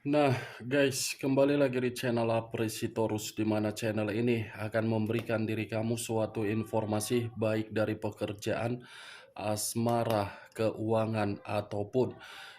Nah, guys, kembali lagi di channel Apresitorus, di mana channel ini akan memberikan diri kamu suatu informasi baik dari pekerjaan, asmara, keuangan, ataupun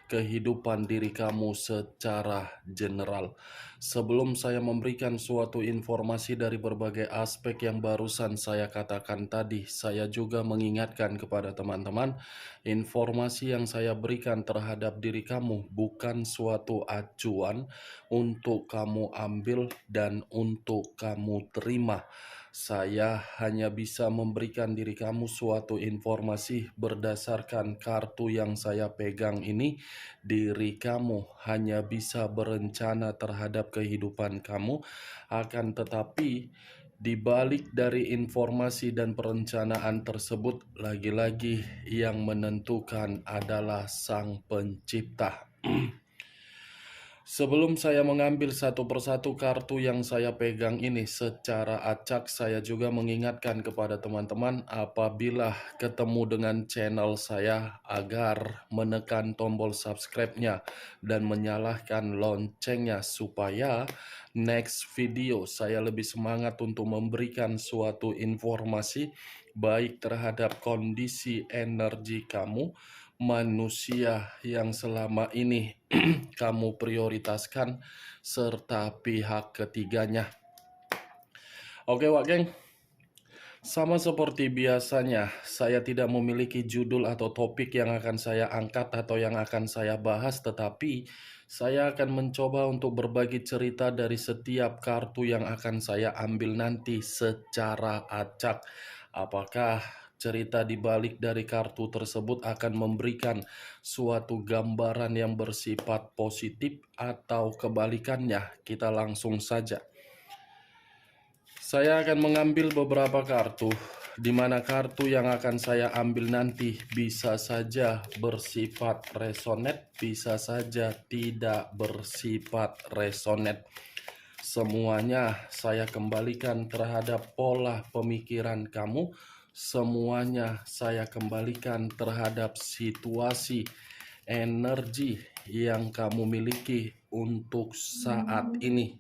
kehidupan diri kamu secara general. Sebelum saya memberikan suatu informasi dari berbagai aspek yang barusan saya katakan tadi, saya juga mengingatkan kepada teman-teman, informasi yang saya berikan terhadap diri kamu bukan suatu acuan untuk kamu ambil dan untuk kamu terima. Saya hanya bisa memberikan diri kamu suatu informasi berdasarkan kartu yang saya pegang ini. Diri kamu hanya bisa berencana terhadap kehidupan kamu, akan tetapi di balik dari informasi dan perencanaan tersebut, lagi-lagi yang menentukan adalah Sang Pencipta. Sebelum saya mengambil satu persatu kartu yang saya pegang ini secara acak, saya juga mengingatkan kepada teman-teman apabila ketemu dengan channel saya agar menekan tombol subscribe-nya dan menyalakan loncengnya supaya next video saya lebih semangat untuk memberikan suatu informasi baik terhadap kondisi energi kamu, manusia yang selama ini kamu prioritaskan, serta pihak ketiganya. Oke Wak Geng, sama seperti biasanya, saya tidak memiliki judul atau topik yang akan saya angkat atau yang akan saya bahas, tetapi saya akan mencoba untuk berbagi cerita dari setiap kartu yang akan saya ambil nanti secara acak. Apakah cerita di balik dari kartu tersebut akan memberikan suatu gambaran yang bersifat positif atau kebalikannya? Kita langsung saja. Saya akan mengambil beberapa kartu, di mana kartu yang akan saya ambil nanti bisa saja bersifat resonate, bisa saja tidak bersifat resonate. Semuanya saya kembalikan terhadap pola pemikiran kamu, semuanya saya kembalikan terhadap situasi energi yang kamu miliki untuk saat ini.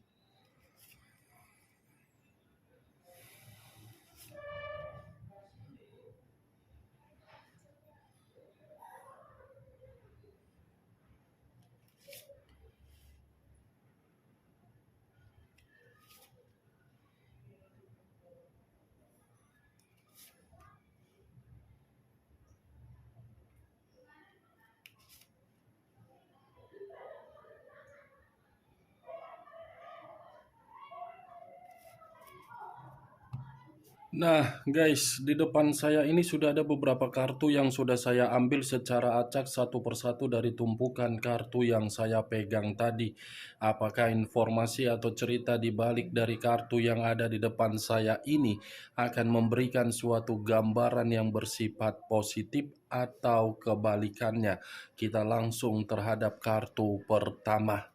Nah guys, di depan saya ini sudah ada beberapa kartu yang sudah saya ambil secara acak satu persatu dari tumpukan kartu yang saya pegang tadi. Apakah informasi atau cerita di balik dari kartu yang ada di depan saya ini akan memberikan suatu gambaran yang bersifat positif atau kebalikannya? Kita langsung terhadap kartu pertama.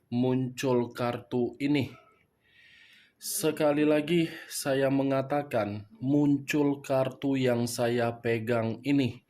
Muncul kartu ini. Sekali lagi saya mengatakan muncul kartu yang saya pegang ini,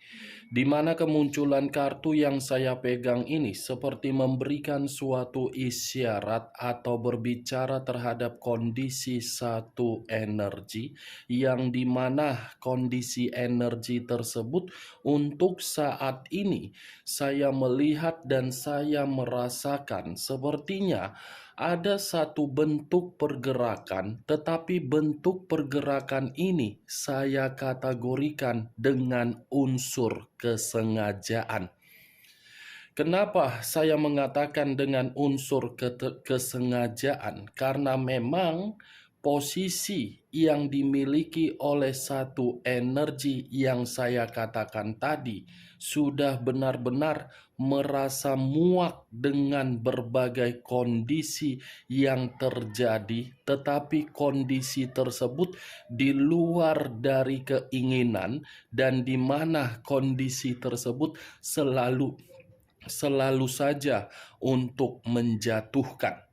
di mana kemunculan kartu yang saya pegang ini seperti memberikan suatu isyarat atau berbicara terhadap kondisi satu energi, yang dimana kondisi energi tersebut untuk saat ini saya melihat dan saya merasakan sepertinya ada satu bentuk pergerakan, tetapi bentuk pergerakan ini saya kategorikan dengan unsur kesengajaan. Kenapa saya mengatakan dengan unsur kesengajaan? Karena memang posisi yang dimiliki oleh satu energi yang saya katakan tadi sudah benar-benar merasa muak dengan berbagai kondisi yang terjadi, tetapi kondisi tersebut di luar dari keinginan, dan di mana kondisi tersebut selalu saja untuk menjatuhkan.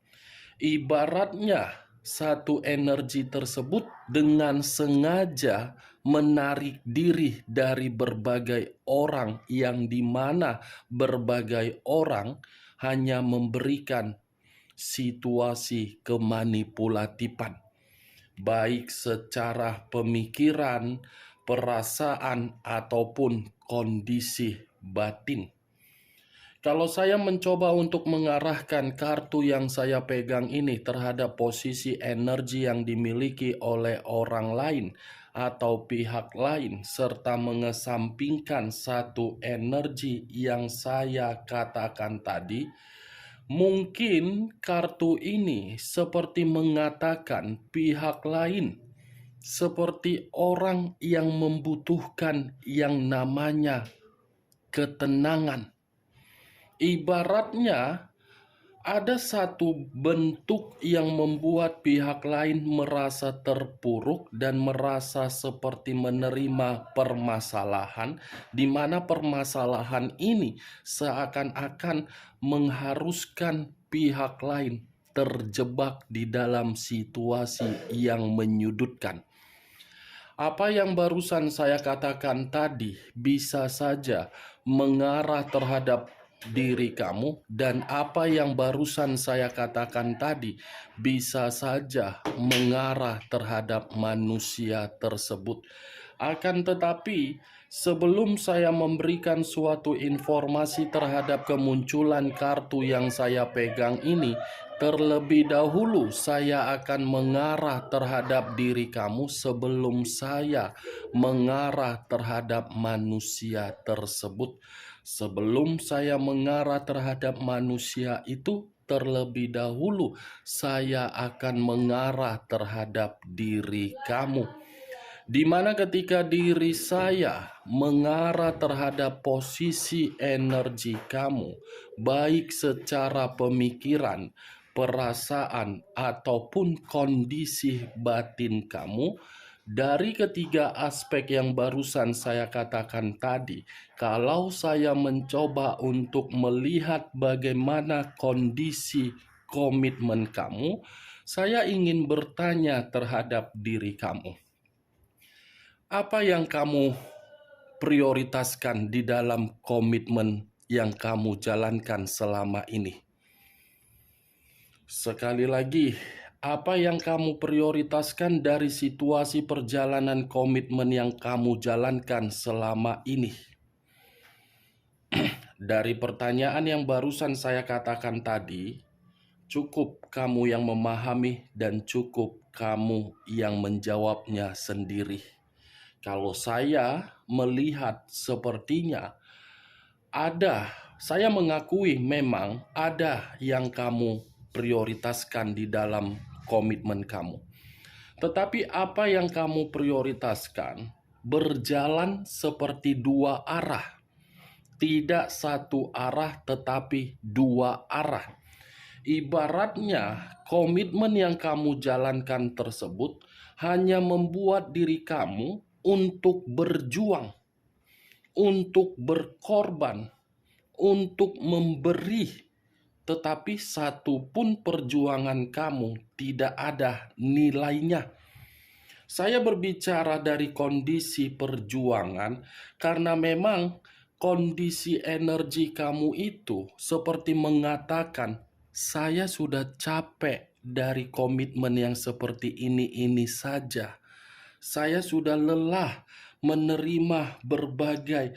Ibaratnya satu energi tersebut dengan sengaja menarik diri dari berbagai orang, yang dimana berbagai orang hanya memberikan situasi kemanipulatifan, baik secara pemikiran, perasaan, ataupun kondisi batin. Kalau saya mencoba untuk mengarahkan kartu yang saya pegang ini terhadap posisi energi yang dimiliki oleh orang lain atau pihak lain, serta mengesampingkan satu energi yang saya katakan tadi, mungkin kartu ini seperti mengatakan pihak lain, seperti orang yang membutuhkan yang namanya ketenangan. Ibaratnya ada satu bentuk yang membuat pihak lain merasa terpuruk dan merasa seperti menerima permasalahan, di mana permasalahan ini seakan-akan mengharuskan pihak lain terjebak di dalam situasi yang menyudutkan. Apa yang barusan saya katakan tadi bisa saja mengarah terhadap diri kamu, dan apa yang barusan saya katakan tadi bisa saja mengarah terhadap manusia tersebut. Akan tetapi, sebelum saya memberikan suatu informasi terhadap kemunculan kartu yang saya pegang ini, terlebih dahulu saya akan mengarah terhadap diri kamu sebelum saya mengarah terhadap manusia tersebut. Sebelum saya mengarah terhadap manusia itu, terlebih dahulu saya akan mengarah terhadap diri kamu. Di mana ketika diri saya mengarah terhadap posisi energi kamu, baik secara pemikiran, perasaan, ataupun kondisi batin kamu, dari ketiga aspek yang barusan saya katakan tadi, kalau saya mencoba untuk melihat bagaimana kondisi komitmen kamu, saya ingin bertanya terhadap diri kamu. Apa yang kamu prioritaskan di dalam komitmen yang kamu jalankan selama ini? Sekali lagi, apa yang kamu prioritaskan dari situasi perjalanan komitmen yang kamu jalankan selama ini? Dari pertanyaan yang barusan saya katakan tadi, cukup kamu yang memahami dan cukup kamu yang menjawabnya sendiri. Kalau saya melihat sepertinya saya mengakui memang ada yang kamu prioritaskan di dalam komitmen kamu. Tetapi apa yang kamu prioritaskan berjalan seperti dua arah. Tidak satu arah tetapi dua arah. Ibaratnya komitmen yang kamu jalankan tersebut hanya membuat diri kamu untuk berjuang, untuk berkorban, untuk memberi, tetapi satu pun perjuangan kamu tidak ada nilainya. Saya berbicara dari kondisi perjuangan karena memang kondisi energi kamu itu seperti mengatakan, saya sudah capek dari komitmen yang seperti ini saja. Saya sudah lelah menerima berbagai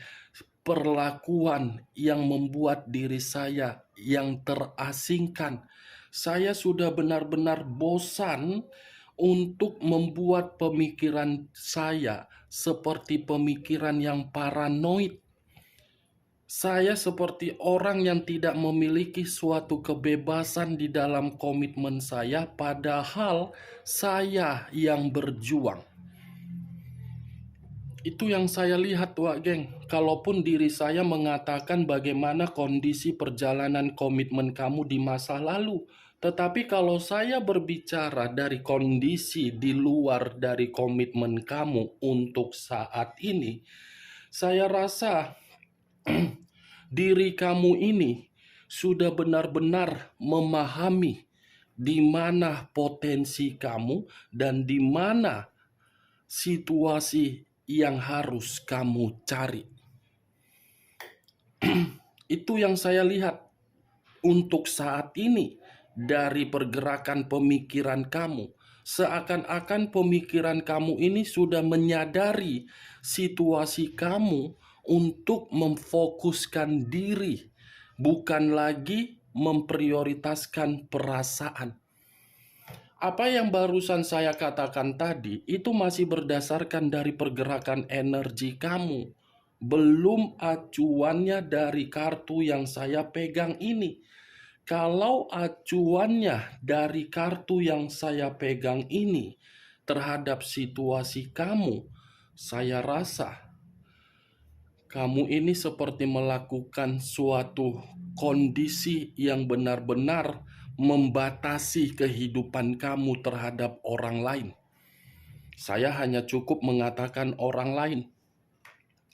perlakuan yang membuat diri saya yang terasingkan. Saya sudah benar-benar bosan untuk membuat pemikiran saya seperti pemikiran yang paranoid. Saya seperti orang yang tidak memiliki suatu kebebasan di dalam komitmen saya, padahal saya yang berjuang. Itu yang saya lihat, Wak Geng. Kalaupun diri saya mengatakan bagaimana kondisi perjalanan komitmen kamu di masa lalu, tetapi kalau saya berbicara dari kondisi di luar dari komitmen kamu untuk saat ini, saya rasa diri kamu ini sudah benar-benar memahami di mana potensi kamu, dan di mana situasi yang harus kamu cari. Itu yang saya lihat untuk saat ini dari pergerakan pemikiran kamu. Seakan-akan pemikiran kamu ini sudah menyadari situasi kamu untuk memfokuskan diri, bukan lagi memprioritaskan perasaan. Apa yang barusan saya katakan tadi itu masih berdasarkan dari pergerakan energi kamu, belum acuannya dari kartu yang saya pegang ini. Kalau acuannya dari kartu yang saya pegang ini terhadap situasi kamu, saya rasa kamu ini seperti melakukan suatu kondisi yang benar-benar membatasi kehidupan kamu terhadap orang lain. Saya hanya cukup mengatakan orang lain,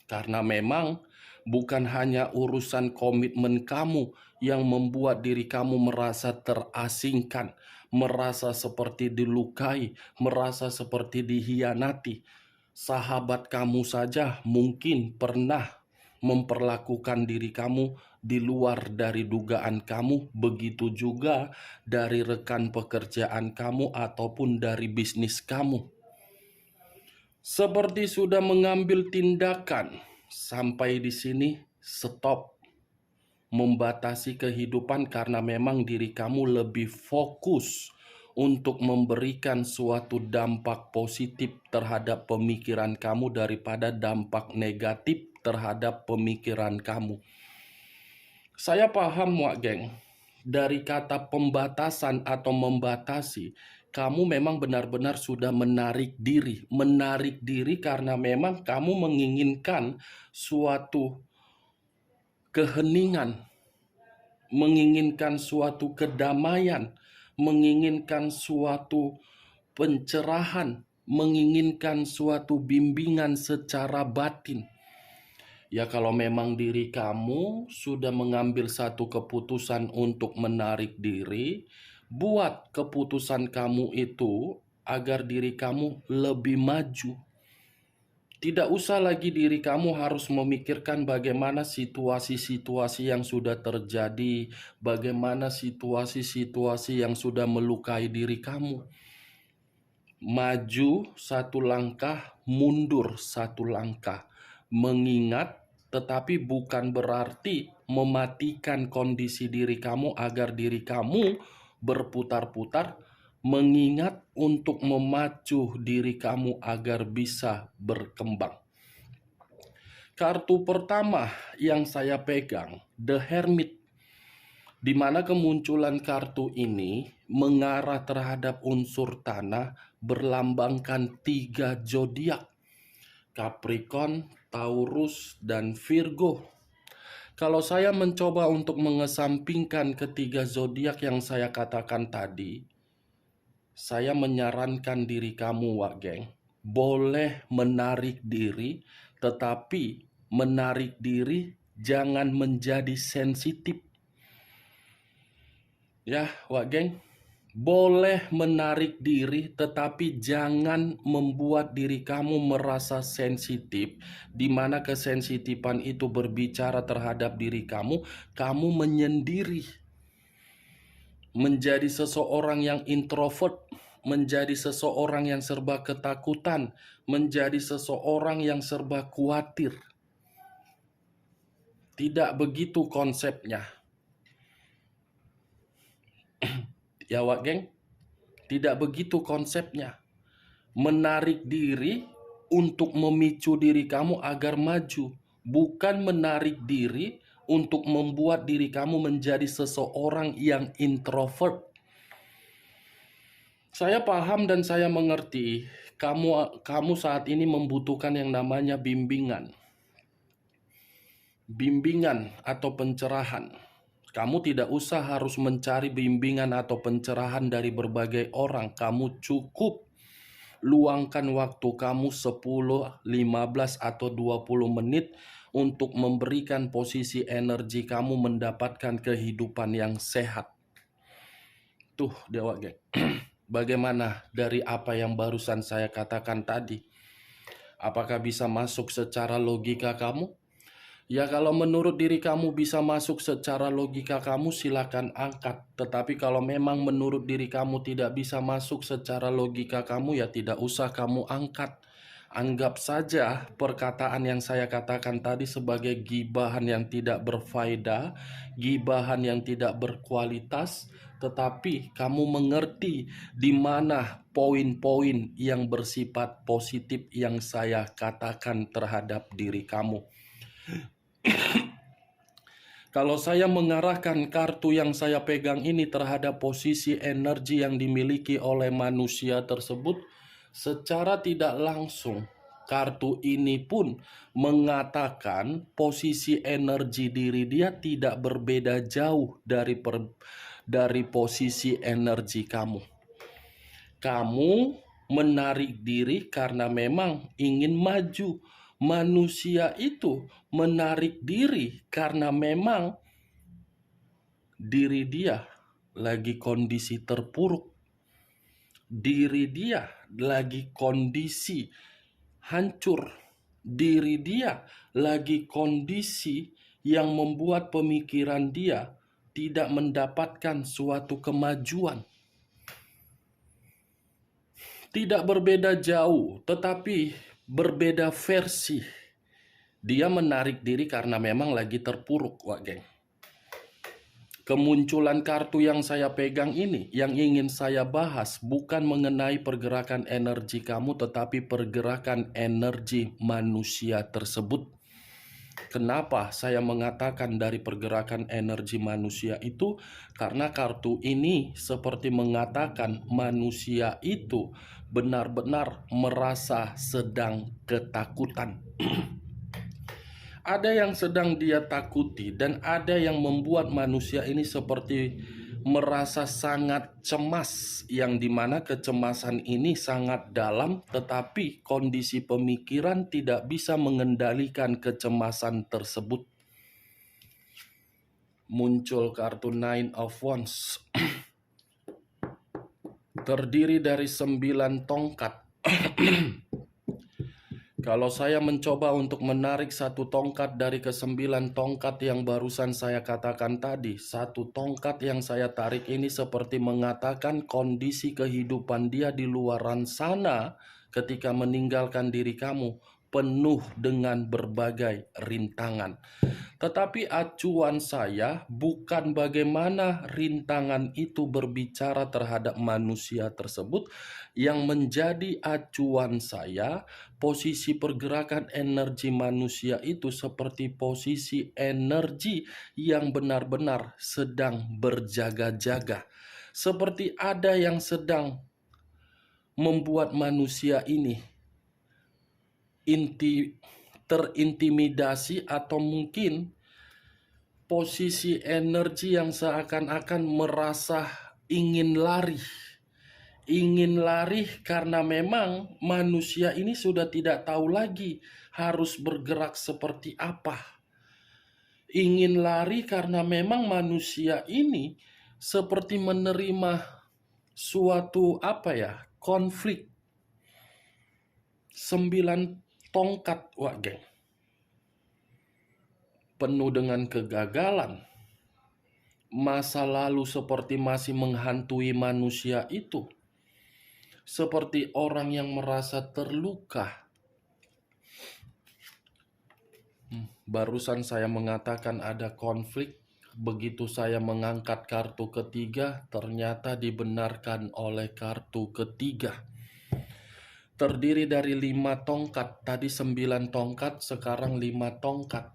karena memang bukan hanya urusan komitmen kamu yang membuat diri kamu merasa terasingkan, merasa seperti dilukai, merasa seperti dihianati. Sahabat kamu saja mungkin pernah memperlakukan diri kamu di luar dari dugaan kamu, begitu juga dari rekan pekerjaan kamu ataupun dari bisnis kamu. Seperti sudah mengambil tindakan, sampai di sini stop membatasi kehidupan karena memang diri kamu lebih fokus untuk memberikan suatu dampak positif terhadap pemikiran kamu daripada dampak negatif terhadap pemikiran kamu. Saya paham, Wak Geng, dari kata pembatasan atau membatasi, kamu memang benar-benar sudah menarik diri. Menarik diri karena memang kamu menginginkan suatu keheningan, menginginkan suatu kedamaian, menginginkan suatu pencerahan, menginginkan suatu bimbingan secara batin. Ya, kalau memang diri kamu sudah mengambil satu keputusan untuk menarik diri, buat keputusan kamu itu agar diri kamu lebih maju. Tidak usah lagi diri kamu harus memikirkan bagaimana situasi-situasi yang sudah terjadi, bagaimana situasi-situasi yang sudah melukai diri kamu. Maju satu langkah, mundur satu langkah. Mengingat, tetapi bukan berarti mematikan kondisi diri kamu agar diri kamu berputar-putar, mengingat untuk memacu diri kamu agar bisa berkembang. Kartu pertama yang saya pegang, The Hermit, di mana kemunculan kartu ini mengarah terhadap unsur tanah berlambangkan 3 zodiak, Capricorn, Taurus, dan Virgo. Kalau saya mencoba untuk mengesampingkan ketiga zodiak yang saya katakan tadi, saya menyarankan diri kamu, Wak Geng, boleh menarik diri, tetapi menarik diri jangan menjadi sensitif. Ya, Wak Geng, boleh menarik diri, tetapi jangan membuat diri kamu merasa sensitif, di mana kesensitifan itu berbicara terhadap diri kamu menyendiri. Menjadi seseorang yang introvert, menjadi seseorang yang serba ketakutan, menjadi seseorang yang serba khawatir. Tidak begitu konsepnya. Ya, Wak Geng, tidak begitu konsepnya. Menarik diri untuk memicu diri kamu agar maju, bukan menarik diri untuk membuat diri kamu menjadi seseorang yang introvert. Saya paham dan saya mengerti kamu saat ini membutuhkan yang namanya bimbingan. Bimbingan atau pencerahan. Kamu tidak usah harus mencari bimbingan atau pencerahan dari berbagai orang. Kamu cukup luangkan waktu kamu 10, 15, atau 20 menit untuk memberikan posisi energi kamu mendapatkan kehidupan yang sehat. Tuh, Dewa Geng. Bagaimana dari apa yang barusan saya katakan tadi? Apakah bisa masuk secara logika kamu? Ya, kalau menurut diri kamu bisa masuk secara logika kamu, silakan angkat. Tetapi kalau memang menurut diri kamu tidak bisa masuk secara logika kamu, ya tidak usah kamu angkat. Anggap saja perkataan yang saya katakan tadi sebagai gibahan yang tidak berfaedah, gibahan yang tidak berkualitas, tetapi kamu mengerti di mana poin-poin yang bersifat positif yang saya katakan terhadap diri kamu. Kalau saya mengarahkan kartu yang saya pegang ini terhadap posisi energi yang dimiliki oleh manusia tersebut, secara tidak langsung kartu ini pun mengatakan posisi energi diri dia tidak berbeda jauh dari posisi energi kamu. Kamu menarik diri karena memang ingin maju. Manusia itu menarik diri karena memang diri dia lagi kondisi terpuruk. Diri dia lagi kondisi hancur. Diri dia lagi kondisi yang membuat pemikiran dia tidak mendapatkan suatu kemajuan. Tidak berbeda jauh, tetapi berbeda versi. Dia menarik diri karena memang lagi terpuruk, Wak Geng. Kemunculan kartu yang saya pegang ini, yang ingin saya bahas bukan mengenai pergerakan energi kamu, tetapi pergerakan energi manusia tersebut. Kenapa saya mengatakan dari pergerakan energi manusia itu? Karena kartu ini seperti mengatakan manusia itu benar-benar merasa sedang ketakutan. Ada yang sedang dia takuti dan ada yang membuat manusia ini seperti merasa sangat cemas, yang dimana kecemasan ini sangat dalam, tetapi kondisi pemikiran tidak bisa mengendalikan kecemasan tersebut. Muncul kartu Nine of Wands. Terdiri dari 9 tongkat. Kalau saya mencoba untuk menarik satu tongkat dari ke-9 tongkat yang barusan saya katakan tadi, satu tongkat yang saya tarik ini seperti mengatakan kondisi kehidupan dia di luaran sana ketika meninggalkan diri kamu penuh dengan berbagai rintangan. Tetapi acuan saya bukan bagaimana rintangan itu berbicara terhadap manusia tersebut. Yang menjadi acuan saya, posisi pergerakan energi manusia itu seperti posisi energi yang benar-benar sedang berjaga-jaga. Seperti ada yang sedang membuat manusia ini terintimidasi, atau mungkin posisi energi yang seakan-akan merasa ingin lari. Ingin lari karena memang manusia ini sudah tidak tahu lagi harus bergerak seperti apa. Ingin lari karena memang manusia ini seperti menerima suatu konflik. 9 tongkat, Wak Geng. Penuh dengan kegagalan. Masa lalu seperti masih menghantui manusia itu. Seperti orang yang merasa terluka. Barusan saya mengatakan ada konflik. Begitu saya mengangkat kartu ketiga, ternyata dibenarkan oleh kartu ketiga. Terdiri dari 5 tongkat. Tadi 9 tongkat, sekarang 5 tongkat.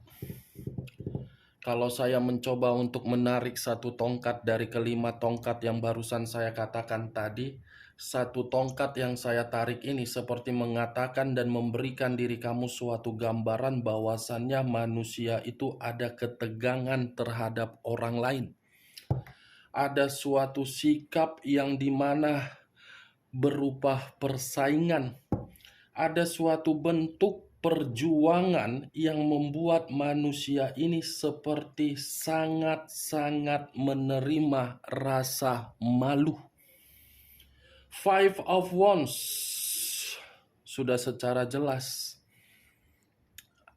Kalau saya mencoba untuk menarik satu tongkat dari ke-5 tongkat yang barusan saya katakan tadi, satu tongkat yang saya tarik ini seperti mengatakan dan memberikan diri kamu suatu gambaran bahwasannya manusia itu ada ketegangan terhadap orang lain. Ada suatu sikap yang dimana berupa persaingan. Ada suatu bentuk perjuangan yang membuat manusia ini seperti sangat-sangat menerima rasa malu. Five of Wands sudah secara jelas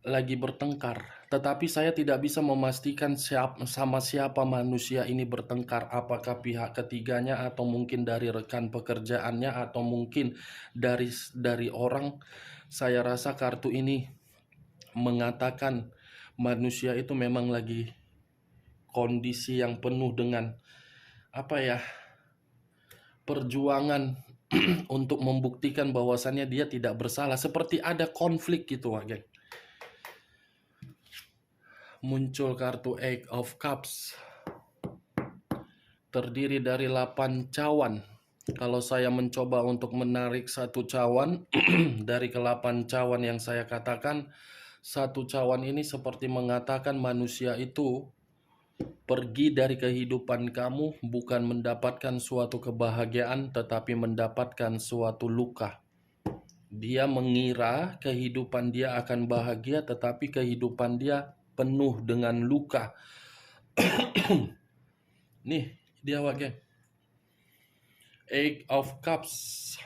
lagi bertengkar, tetapi saya tidak bisa memastikan sama siapa manusia ini bertengkar, apakah pihak ketiganya atau mungkin dari rekan pekerjaannya atau mungkin dari orang. Saya rasa kartu ini mengatakan manusia itu memang lagi kondisi yang penuh dengan perjuangan untuk membuktikan bahwasannya dia tidak bersalah, seperti ada konflik gitu, geng. Muncul kartu Eight of Cups, terdiri dari 8 cawan. Kalau saya mencoba untuk menarik satu cawan dari ke-8 cawan yang saya katakan, satu cawan ini seperti mengatakan manusia itu pergi dari kehidupan kamu bukan mendapatkan suatu kebahagiaan, tetapi mendapatkan suatu luka. Dia mengira kehidupan dia akan bahagia, tetapi kehidupan dia penuh dengan luka. Nih, dia geng. Eight of Cups.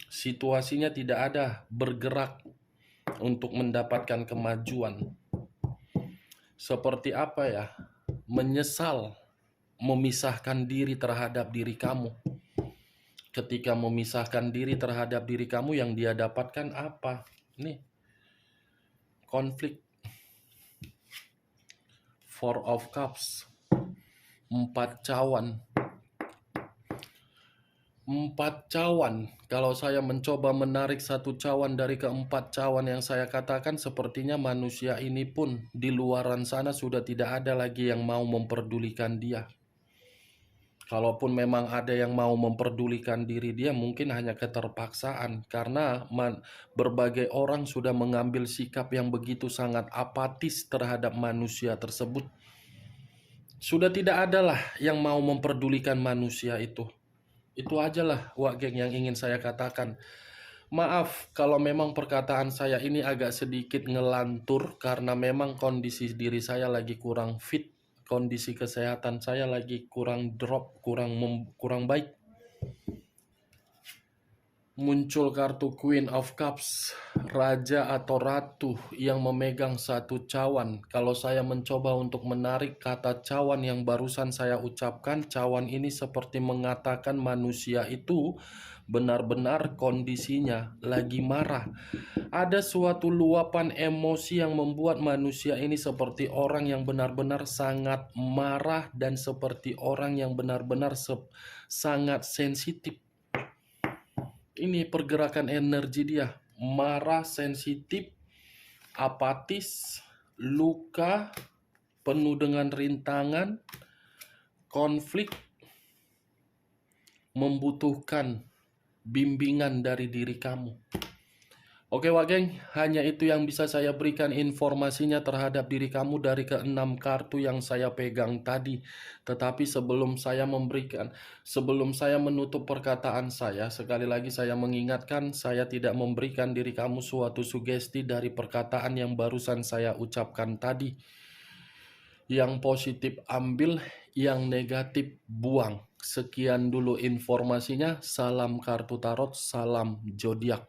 Situasinya tidak ada bergerak untuk mendapatkan kemajuan. Seperti menyesal memisahkan diri terhadap diri kamu. Ketika memisahkan diri terhadap diri kamu, yang dia dapatkan apa? Nih, konflik. Four of Cups, 4 cawan. 4 cawan. Kalau saya mencoba menarik satu cawan dari ke-4 cawan yang saya katakan, sepertinya manusia ini pun di luaran sana sudah tidak ada lagi yang mau memperdulikan dia. Kalaupun memang ada yang mau memperdulikan diri dia, mungkin hanya keterpaksaan, karena berbagai orang sudah mengambil sikap yang begitu sangat apatis terhadap manusia tersebut. Sudah tidak ada lah yang mau memperdulikan manusia itu. Itu ajalah geng yang ingin saya katakan. Maaf kalau memang perkataan saya ini agak sedikit ngelantur, karena memang kondisi diri saya lagi kurang fit. Kondisi kesehatan saya lagi kurang drop, kurang baik. Muncul kartu Queen of Cups, raja atau ratu yang memegang satu cawan. Kalau saya mencoba untuk menarik kata cawan yang barusan saya ucapkan, cawan ini seperti mengatakan manusia itu benar-benar kondisinya lagi marah. Ada suatu luapan emosi yang membuat manusia ini seperti orang yang benar-benar sangat marah dan seperti orang yang benar-benar sangat sensitif. Ini pergerakan energi dia, marah, sensitif, apatis, luka, penuh dengan rintangan, konflik, membutuhkan bimbingan dari diri kamu. Oke geng, hanya itu yang bisa saya berikan informasinya terhadap diri kamu dari ke-6 kartu yang saya pegang tadi. Tetapi sebelum saya menutup perkataan saya, sekali lagi saya mengingatkan, saya tidak memberikan diri kamu suatu sugesti dari perkataan yang barusan saya ucapkan tadi. Yang positif ambil, yang negatif buang. Sekian dulu informasinya. Salam kartu tarot, salam zodiak.